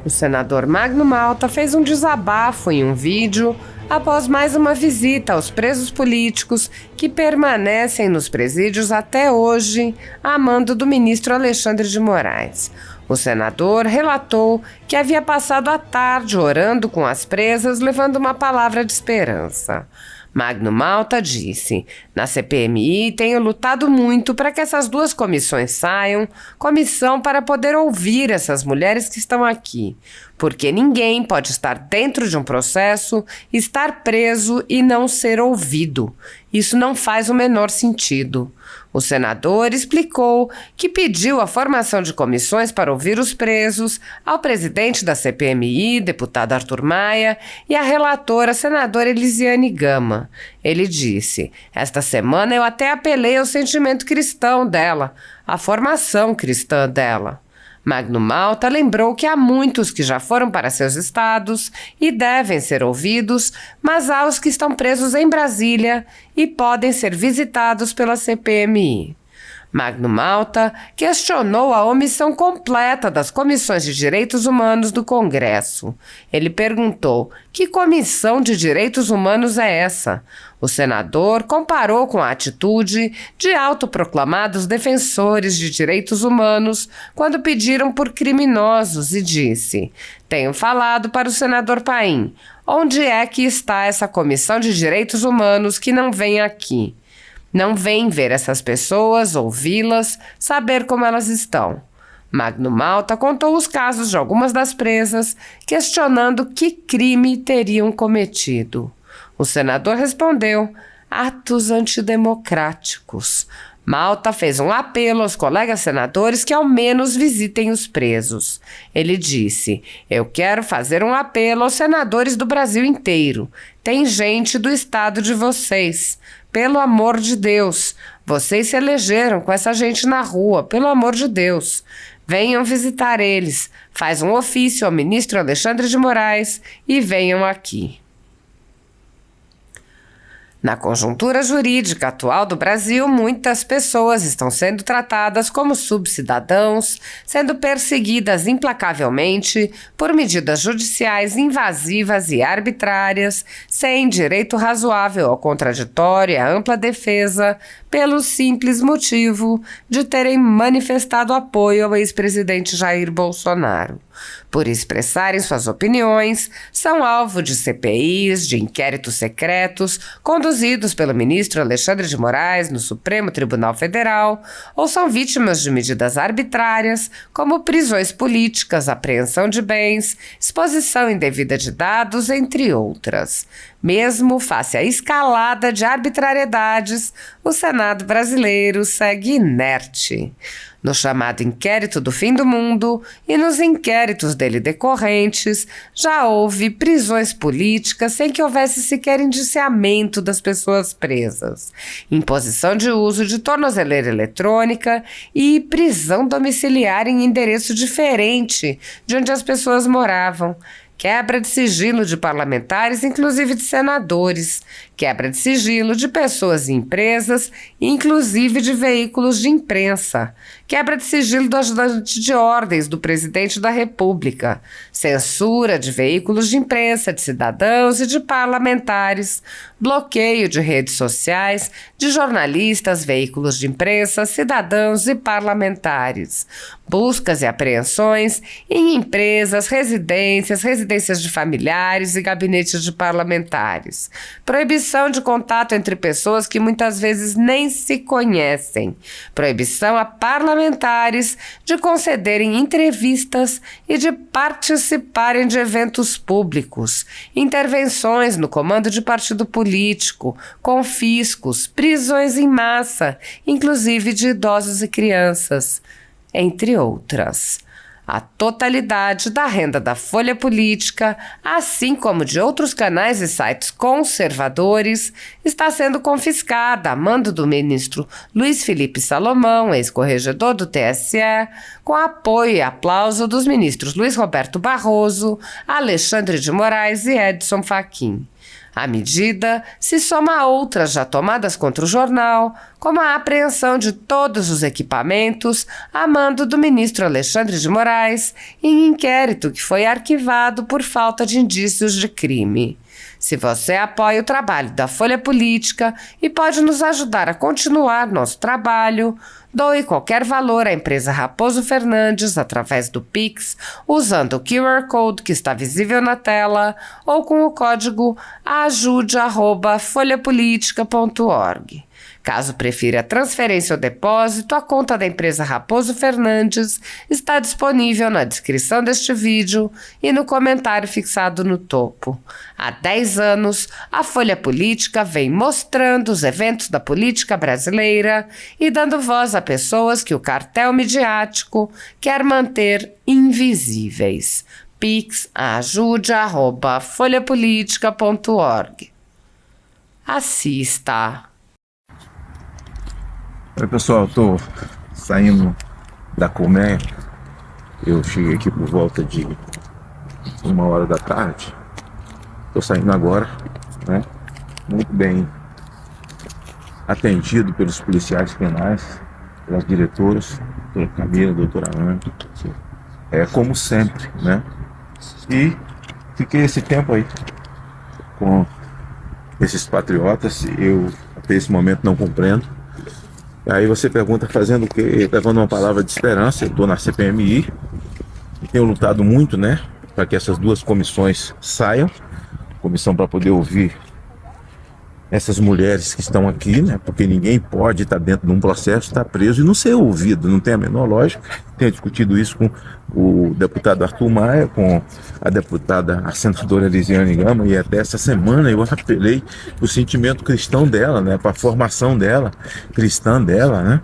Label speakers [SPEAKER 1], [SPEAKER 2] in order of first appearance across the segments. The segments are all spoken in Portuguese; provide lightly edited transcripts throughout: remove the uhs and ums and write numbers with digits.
[SPEAKER 1] O senador Magno Malta fez um desabafo em um vídeo após mais uma visita aos presos políticos que permanecem nos presídios até hoje, a mando do ministro Alexandre de Moraes. O senador relatou que havia passado a tarde orando com as presas, levando uma palavra de esperança. Magno Malta disse: na CPMI tenho lutado muito para que essas duas comissões saiam, comissão para poder ouvir essas mulheres que estão aqui, porque ninguém pode estar dentro de um processo, estar preso e não ser ouvido. Isso não faz o menor sentido. O senador explicou que pediu a formação de comissões para ouvir os presos ao presidente da CPMI, deputado Arthur Maia, e à relatora, senadora Elisiane Gama. Ele disse: esta semana eu até apelei ao sentimento cristão dela, à formação cristã dela. Magno Malta lembrou que há muitos que já foram para seus estados e devem ser ouvidos, mas há os que estão presos em Brasília e podem ser visitados pela CPMI. Magno Malta questionou a omissão completa das comissões de direitos humanos do Congresso. Ele perguntou: que comissão de direitos humanos é essa? O senador comparou com a atitude de autoproclamados defensores de direitos humanos quando pediram por criminosos e disse: tenho falado para o senador Paim, onde é que está essa comissão de direitos humanos que não vem aqui? Não vem ver essas pessoas, ouvi-las, saber como elas estão. Magno Malta contou os casos de algumas das presas, questionando que crime teriam cometido. O senador respondeu: atos antidemocráticos. Malta fez um apelo aos colegas senadores que ao menos visitem os presos. Ele disse: eu quero fazer um apelo aos senadores do Brasil inteiro. Tem gente do estado de vocês. Pelo amor de Deus, vocês se elegeram com essa gente na rua, pelo amor de Deus. Venham visitar eles, faz um ofício ao ministro Alexandre de Moraes e venham aqui. Na conjuntura jurídica atual do Brasil, muitas pessoas estão sendo tratadas como subcidadãos, sendo perseguidas implacavelmente por medidas judiciais invasivas e arbitrárias, sem direito razoável ao contraditório e à ampla defesa, pelo simples motivo de terem manifestado apoio ao ex-presidente Jair Bolsonaro. Por expressarem suas opiniões, são alvo de CPIs, de inquéritos secretos, conduzidos pelo ministro Alexandre de Moraes no Supremo Tribunal Federal, ou são vítimas de medidas arbitrárias, como prisões políticas, apreensão de bens, exposição indevida de dados, entre outras. Mesmo face à escalada de arbitrariedades, o Senado brasileiro segue inerte. No chamado inquérito do fim do mundo e nos inquéritos dele decorrentes, já houve prisões políticas sem que houvesse sequer indiciamento das pessoas presas, imposição de uso de tornozeleira eletrônica e prisão domiciliar em endereço diferente de onde as pessoas moravam, quebra de sigilo de parlamentares, inclusive de senadores, quebra de sigilo de pessoas e empresas, inclusive de veículos de imprensa, quebra de sigilo do ajudante de ordens do presidente da República, censura de veículos de imprensa, de cidadãos e de parlamentares, bloqueio de redes sociais, de jornalistas, veículos de imprensa, cidadãos e parlamentares, buscas e apreensões em empresas, residências de familiares e gabinetes de parlamentares, proibição de contato entre pessoas que muitas vezes nem se conhecem, proibição a parlamentares de concederem entrevistas e de participarem de eventos públicos, intervenções no comando de partido político, confiscos, prisões em massa, inclusive de idosos e crianças, entre outras. A totalidade da renda da Folha Política, assim como de outros canais e sites conservadores, está sendo confiscada a mando do ministro Luiz Felipe Salomão, ex-corregedor do TSE, com apoio e aplauso dos ministros Luiz Roberto Barroso, Alexandre de Moraes e Edson Fachin. A medida se soma a outras já tomadas contra o jornal, como a apreensão de todos os equipamentos a mando do ministro Alexandre de Moraes em inquérito que foi arquivado por falta de indícios de crime. Se você apoia o trabalho da Folha Política e pode nos ajudar a continuar nosso trabalho, doe qualquer valor à empresa Raposo Fernandes através do Pix, usando o QR Code que está visível na tela ou com o código ajude@folhapolitica.org. Caso prefira transferência ou depósito, a conta da empresa Raposo Fernandes está disponível na descrição deste vídeo e no comentário fixado no topo. Há 10 anos, a Folha Política vem mostrando os eventos da política brasileira e dando voz a pessoas que o cartel midiático quer manter invisíveis. Pix ajude@folhapolitica.org. Assista.
[SPEAKER 2] Oi pessoal, estou saindo da colmeia. Eu cheguei aqui por volta de 1h da tarde. Estou saindo agora, né? Muito bem atendido pelos policiais penais, pelas diretoras, doutora Camila, doutora Ana, como sempre, né? E fiquei esse tempo aí com esses patriotas. Eu até esse momento não compreendo. Aí você pergunta, fazendo o quê? Levando uma palavra de esperança. Eu estou na CPMI e tenho lutado muito, né, para que essas duas comissões saiam. Comissão para poder ouvir essas mulheres que estão aqui, né, porque ninguém pode estar dentro de um processo, estar preso e não ser ouvido, não tem a menor lógica. Tenho discutido isso com o deputado Arthur Maia, com a deputada, a senadora Elisiane Gama, e até essa semana eu apelei o sentimento cristão dela, né, para a formação dela, cristã dela, né,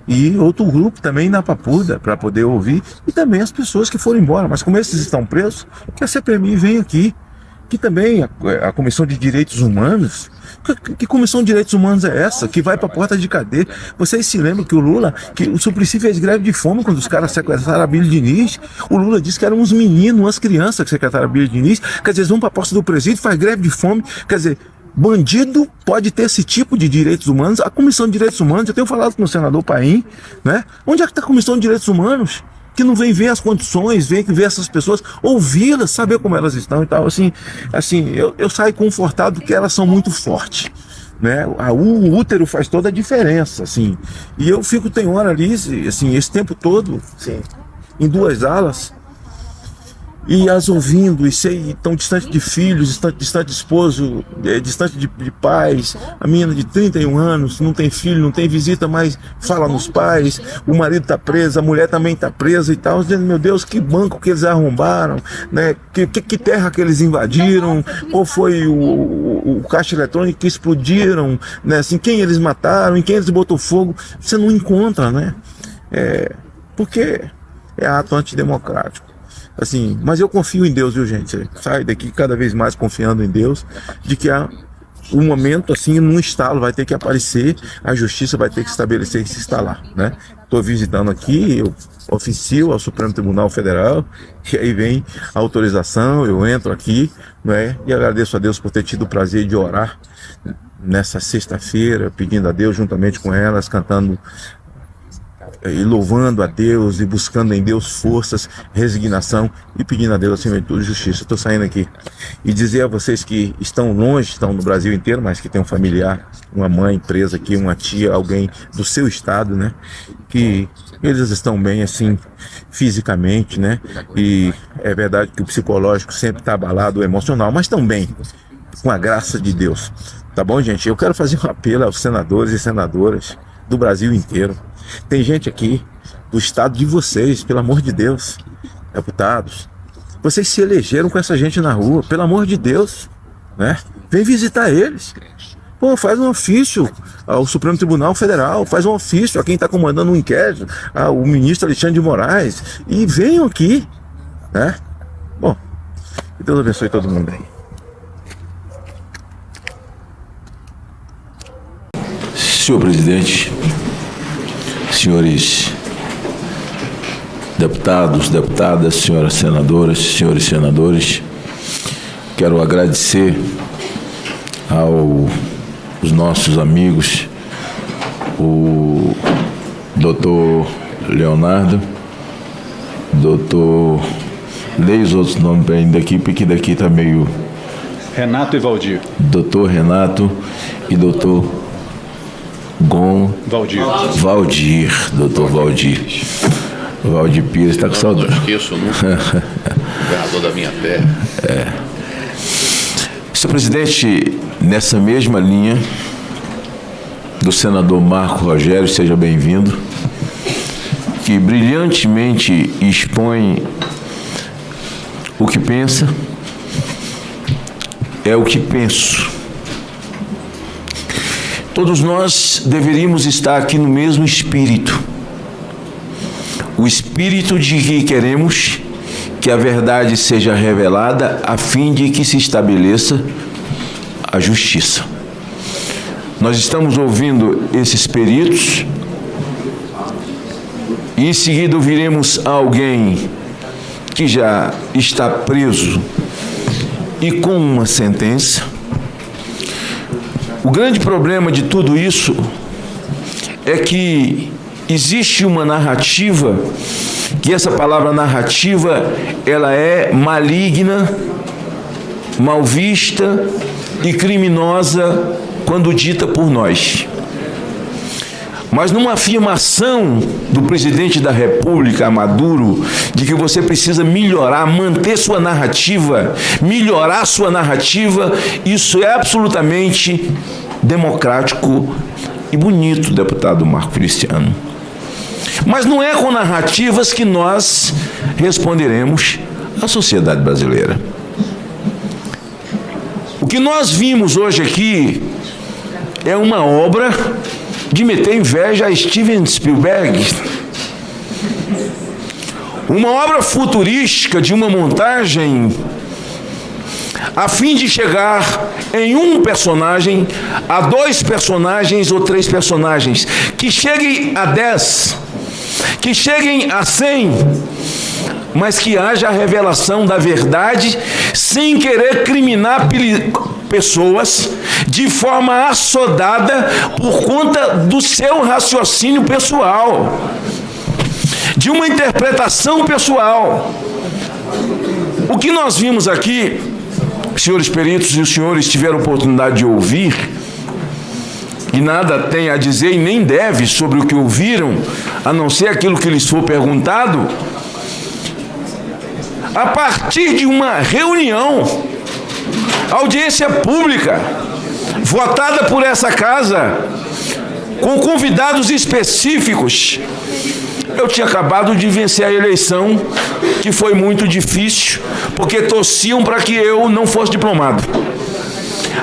[SPEAKER 2] e outro grupo também na Papuda, para poder ouvir, e também as pessoas que foram embora, mas como esses estão presos, que a CPMI vem aqui, que também a Comissão de Direitos Humanos, que Comissão de Direitos Humanos é essa, que vai para a porta de cadeia? Vocês se lembram que o Lula, que o Suplicy fez greve de fome quando os caras sequestraram a Bíblia Diniz? O Lula disse que eram uns meninos, umas crianças que sequestraram a Bíblia Diniz, quer dizer, eles vão para a posse do presídio, faz greve de fome, quer dizer, bandido pode ter esse tipo de direitos humanos. A Comissão de Direitos Humanos, eu tenho falado com o senador Paim, né? Onde é que está a Comissão de Direitos Humanos? Que não vem ver as condições, vem ver essas pessoas, ouvi-las, saber como elas estão e tal. Assim, eu saio confortado que elas são muito fortes, né? O útero faz toda a diferença, assim. E eu fico, tem hora ali, assim, esse tempo todo, assim, em duas alas, e as ouvindo, e sei, tão distante de filhos, distante de esposo, distante de pais. A menina de 31 anos, não tem filho, não tem visita, mas fala nos pais. O marido tá preso, a mulher também tá presa e tal. Dizendo, meu Deus, que banco que eles arrombaram, né? Que terra que eles invadiram, qual foi o caixa eletrônico que explodiram, né? Assim, quem eles mataram, em quem eles botou fogo. Você não encontra, né? Porque é ato antidemocrático. Assim, mas eu confio em Deus, viu, gente? Sai daqui cada vez mais confiando em Deus, de que há um momento, assim, num estalo vai ter que aparecer, a justiça vai ter que estabelecer e se instalar, né? Estou visitando aqui, eu oficio ao Supremo Tribunal Federal, e aí vem a autorização, eu entro aqui, né? E agradeço a Deus por ter tido o prazer de orar nessa sexta-feira, pedindo a Deus juntamente com elas, cantando e louvando a Deus e buscando em Deus forças, resignação e pedindo a Deus acima de tudo justiça. Estou saindo aqui e dizer a vocês que estão longe, estão no Brasil inteiro, mas que tem um familiar, uma mãe presa aqui, uma tia, alguém do seu estado, né, que eles estão bem, assim, fisicamente, né, e é verdade que o psicológico sempre está abalado, o emocional, mas estão bem, com a graça de Deus. Tá bom, gente? Eu quero fazer um apelo aos senadores e senadoras do Brasil inteiro. Tem gente aqui do estado de vocês, pelo amor de Deus, deputados, vocês se elegeram com essa gente na rua, pelo amor de Deus, né? Vem visitar eles. Pô, faz um ofício ao Supremo Tribunal Federal, faz um ofício a quem está comandando um inquérito, ao ministro Alexandre de Moraes, e venham aqui, né? Bom, que Deus abençoe todo mundo aí.
[SPEAKER 3] Senhor presidente, senhores deputados, deputadas, senhoras senadoras, senhores senadores, quero agradecer aos nossos amigos, o doutor Leonardo, doutor... Leia os outros nomes ainda aqui, porque daqui está meio...
[SPEAKER 4] Renato e Valdir.
[SPEAKER 3] Doutor Renato e doutor Valdir. Doutor Valdir. Valdir Pires está com saudade.
[SPEAKER 5] Não esqueço nunca. Governador da minha terra.
[SPEAKER 3] Senhor presidente, nessa mesma linha do senador Marco Rogério, seja bem-vindo, que brilhantemente expõe o que pensa, é o que penso. Todos nós deveríamos estar aqui no mesmo espírito. O espírito de que queremos que a verdade seja revelada a fim de que se estabeleça a justiça. Nós estamos ouvindo esses peritos e em seguida ouviremos alguém que já está preso e com uma sentença. O grande problema de tudo isso é que existe uma narrativa, que essa palavra narrativa, ela é maligna, mal vista e criminosa quando dita por nós. Mas numa afirmação do presidente da República, Maduro, de que você precisa melhorar, manter sua narrativa, melhorar sua narrativa, isso é absolutamente democrático e bonito, deputado Marco Feliciano. Mas não é com narrativas que nós responderemos à sociedade brasileira. O que nós vimos hoje aqui é uma obra de meter inveja a Steven Spielberg. Uma obra futurística de uma montagem a fim de chegar em um personagem, a 2 personagens ou 3 personagens, que cheguem a 10, que cheguem a 100, mas que haja a revelação da verdade sem querer criminar pessoas de forma assodada por conta do seu raciocínio pessoal, de uma interpretação pessoal. O que nós vimos aqui, senhores peritos e os senhores tiveram oportunidade de ouvir, e nada tem a dizer e nem deve sobre o que ouviram, a não ser aquilo que lhes for perguntado, a partir de uma reunião, audiência pública, votada por essa casa, com convidados específicos. Eu tinha acabado de vencer a eleição, que foi muito difícil, porque torciam para que eu não fosse diplomado.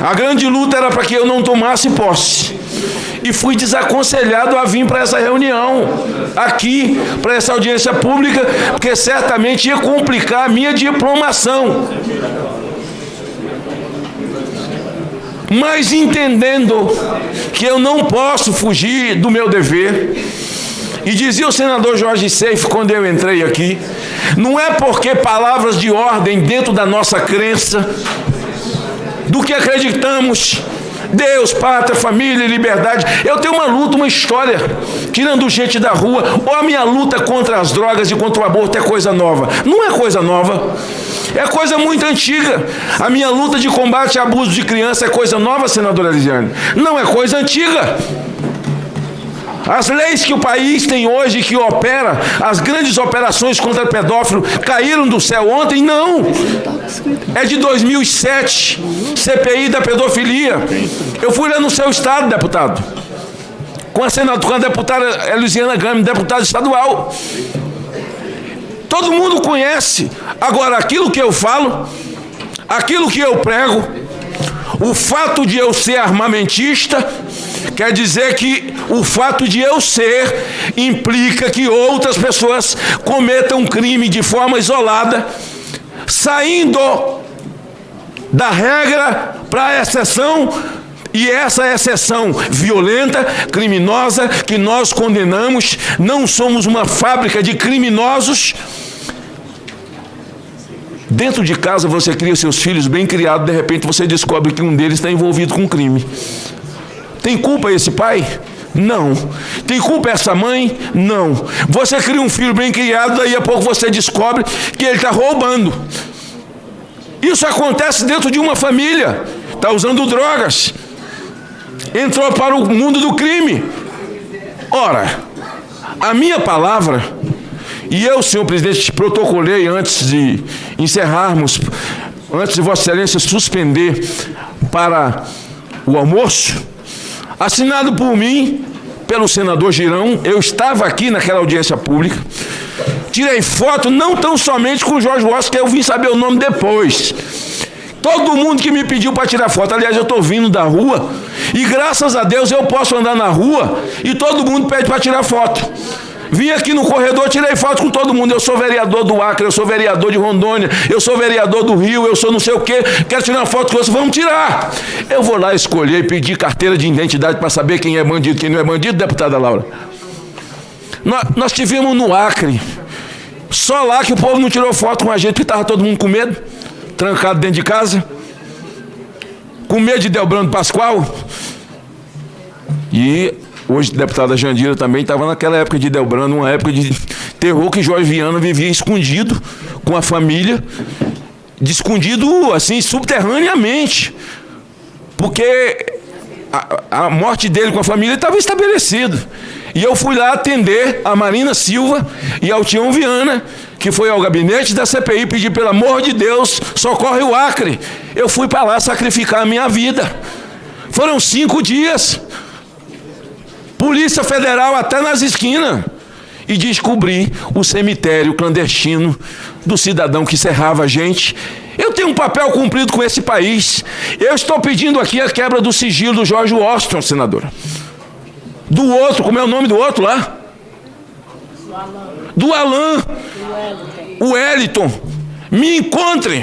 [SPEAKER 3] A grande luta era para que eu não tomasse posse. E fui desaconselhado a vir para essa reunião, aqui, para essa audiência pública, porque certamente ia complicar a minha diplomação. Mas entendendo que eu não posso fugir do meu dever, e dizia o senador Jorge Seif quando eu entrei aqui, não é porque palavras de ordem dentro da nossa crença, do que acreditamos, Deus, pátria, família e liberdade. Eu tenho uma luta, uma história, tirando gente da rua, ou a minha luta contra as drogas e contra o aborto é coisa nova. Não é coisa nova, é coisa muito antiga. A minha luta de combate a abuso de criança é coisa nova, senadora Elisiane? Não é coisa antiga. As leis que o país tem hoje, que opera, as grandes operações contra pedófilo, caíram do céu ontem? Não. É de 2007, CPI da pedofilia. Eu fui lá no seu estado, deputado, com a deputada Elisiana Gama, deputada estadual. Todo mundo conhece. Agora, aquilo que eu falo, aquilo que eu prego, o fato de eu ser armamentista, quer dizer que o fato de eu ser implica que outras pessoas cometam crime de forma isolada, saindo da regra para a exceção, e essa exceção violenta, criminosa, que nós condenamos. Não somos uma fábrica de criminosos Dentro de casa você cria seus filhos bem criados, de repente você descobre que um deles está envolvido com crime. Tem culpa esse pai? Não. Tem culpa essa mãe? Não. Você cria um filho bem criado, daí a pouco você descobre que ele está roubando. Isso acontece dentro de uma família. Está usando drogas. Entrou para o mundo do crime. Ora, a minha palavra, e eu, senhor presidente, protocolei antes de encerrarmos, antes de Vossa Excelência suspender para o almoço, assinado por mim, pelo senador Girão. Eu estava aqui naquela audiência pública, tirei foto não tão somente com o Jorge Washington, que eu vim saber o nome depois. Todo mundo que me pediu para tirar foto, aliás, eu estou vindo da rua, e graças a Deus eu posso andar na rua, e todo mundo pede para tirar foto. Vim aqui no corredor, tirei foto com todo mundo. Eu sou vereador do Acre, eu sou vereador de Rondônia, eu sou vereador do Rio, eu sou não sei o quê, quero tirar uma foto com você, vamos tirar. Eu vou lá escolher e pedir carteira de identidade para saber quem é bandido, quem não é bandido, deputada Laura. Nós tivemos no Acre, só lá que o povo não tirou foto com a gente, porque estava todo mundo com medo, trancado dentro de casa, com medo de Delbrando Pascoal. E hoje a deputada Jandira também estava naquela época de Delbrando, uma época de terror que Jorge Viana vivia escondido com a família, escondido assim subterraneamente, porque a morte dele com a família estava estabelecida. E eu fui lá atender a Marina Silva e ao Tião Viana, que foi ao gabinete da CPI pedir, pelo amor de Deus, socorre o Acre. Eu fui para lá sacrificar a minha vida. Foram 5 dias. Polícia Federal até nas esquinas. E descobri o cemitério clandestino do cidadão que cerrava a gente. Eu tenho um papel cumprido com esse país. Eu estou pedindo aqui a quebra do sigilo do Jorge Washington, senadora. Do outro, como é o nome do outro lá? Do Alain. O Wellington. Me encontre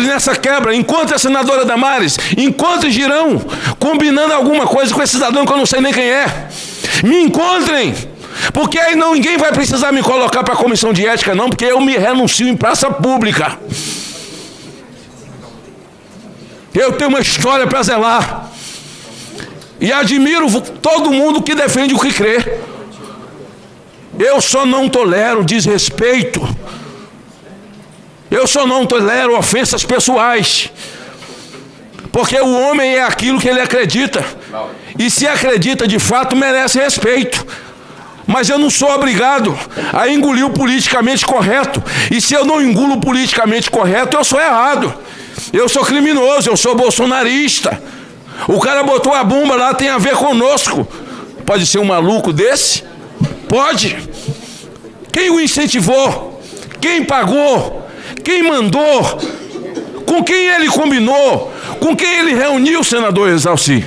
[SPEAKER 3] nessa quebra. Encontre a senadora Damares. Encontre Girão, combinando alguma coisa com esse cidadão que eu não sei nem quem é. Me encontrem. Porque aí ninguém vai precisar me colocar para a comissão de ética, não, porque eu me renuncio em praça pública. Eu tenho uma história para zelar. E admiro todo mundo que defende o que crê. Eu só não tolero desrespeito. Eu só não tolero ofensas pessoais. Porque o homem é aquilo que ele acredita. E se acredita de fato, merece respeito. Mas eu não sou obrigado a engolir o politicamente correto. E se eu não engulo o politicamente correto, eu sou errado. Eu sou criminoso, eu sou bolsonarista. O cara botou a bomba lá, tem a ver conosco. Pode ser um maluco desse? Pode. Quem o incentivou? Quem pagou? Quem mandou? Com quem ele combinou? Com quem ele reuniu, senador Exalci?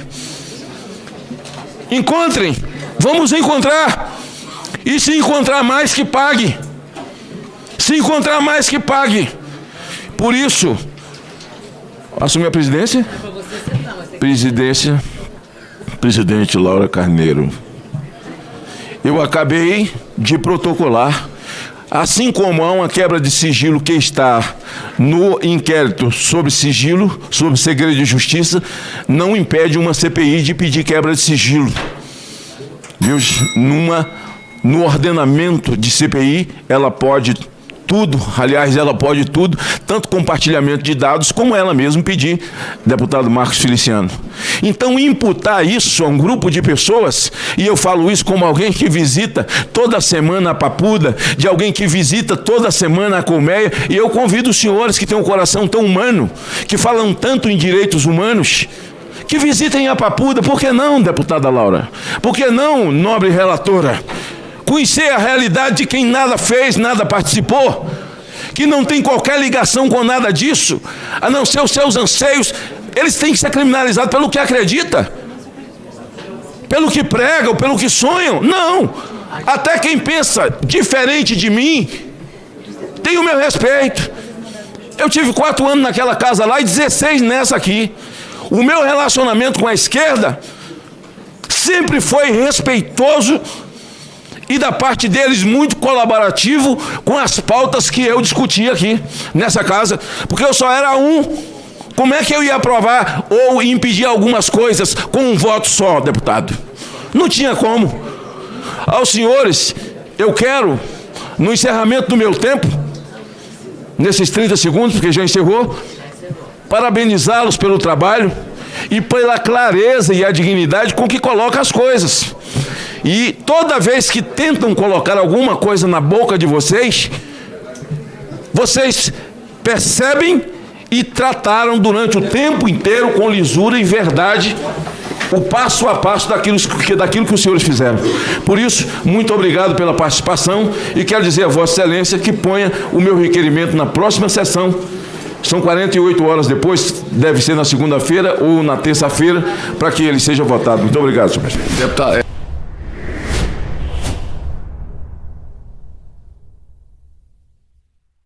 [SPEAKER 3] Encontrem. Vamos encontrar. E se encontrar mais, que pague. Se encontrar mais, que pague. Por isso, assumir a presidência? Presidente Laura Carneiro. Eu acabei de protocolar, assim como há uma quebra de sigilo que está no inquérito sobre sigilo, sobre segredo de justiça, não impede uma CPI de pedir quebra de sigilo. Viu? No ordenamento de CPI, ela pode tudo, aliás, ela pode tudo, tanto compartilhamento de dados, como ela mesma pedir, deputado Marcos Feliciano. Então, imputar isso a um grupo de pessoas, e eu falo isso como alguém que visita toda semana a Papuda, de alguém que visita toda semana a Colmeia, e eu convido os senhores que têm um coração tão humano, que falam tanto em direitos humanos, que visitem a Papuda. Por que não, deputada Laura? Por que não, nobre relatora? Conhecer a realidade de quem nada fez, nada participou, que não tem qualquer ligação com nada disso, a não ser os seus anseios. Eles têm que ser criminalizados pelo que acredita, pelo que pregam, pelo que sonham. Não, até quem pensa diferente de mim tem o meu respeito. Eu tive 4 anos naquela casa lá e 16 nessa aqui. O meu relacionamento com a esquerda sempre foi respeitoso e da parte deles muito colaborativo com as pautas que eu discuti aqui nessa casa, porque eu só era um. Como é que eu ia aprovar ou impedir algumas coisas com um voto só, deputado? Não tinha como. Aos senhores, eu quero, no encerramento do meu tempo, nesses 30 segundos, porque já encerrou, parabenizá-los pelo trabalho e pela clareza e a dignidade com que coloca as coisas. E toda vez que tentam colocar alguma coisa na boca de vocês, vocês percebem e trataram durante o tempo inteiro com lisura e verdade o passo a passo daquilo que os senhores fizeram. Por isso, muito obrigado pela participação e quero dizer a Vossa Excelência que ponha o meu requerimento na próxima sessão. São 48 horas depois, deve ser na segunda-feira ou na terça-feira, para que ele seja votado. Muito obrigado, senhor presidente.
[SPEAKER 5] Deputado.